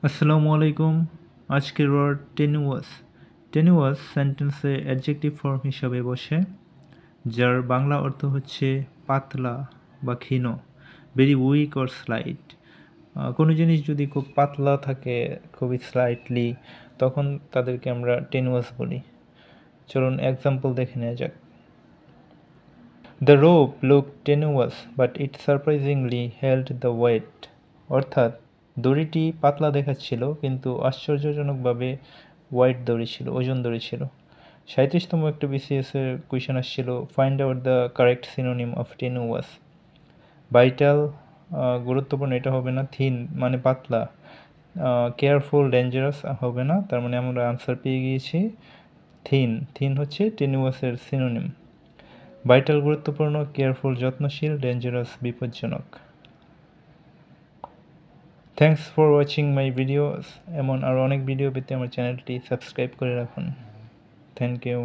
আসসালামু আলাইকুম। আজকের ওয়ার্ড টেনুয়াস। টেনুয়াস সেন্টেন্সে অ্যাডজেক্টিভ ফর্ম হিসাবে বসে, যার বাংলা অর্থ হচ্ছে পাতলা বা ক্ষীণ, ভেরি উইক অর স্লাইট। কোনো জিনিস যদি খুব পাতলা থাকে, খুবই স্লাইটলি, তখন তাদেরকে আমরা টেনুয়াস বলি। চলুন এক্সাম্পল দেখে নেওয়া যাক। The rope look tenuous but it surprisingly held the weight. অর্থাৎ দড়িটি পাতলা দেখাচ্ছিল কিন্তু আশ্চর্যজনকভাবে ওয়াইড দড়ি ছিল, ওজন দড়ি ছিল। 37তম একটা বিসিএসের কোয়েশন আসছিল, find out the correct synonym of tenuous. Vital, গুরুত্বপূর্ণ, এটা হবে না। থিন মানে পাতলা। কেয়ারফুল, ডেঞ্জারাস হবে না। তার মানে আমরা আনসার পেয়ে গিয়েছি থিন। থিন হচ্ছে টেনুয়াসের সিনোনিম। ভাইটাল গুরুত্বপূর্ণ, কেয়ারফুল যত্নশীল, ডেঞ্জারাস বিপজ্জনক। Thanks for watching my videos. এমন আরও অনেক ভিডিও পেতে আমার চ্যানেলটি সাবস্ক্রাইব করে রাখুন। Thank you.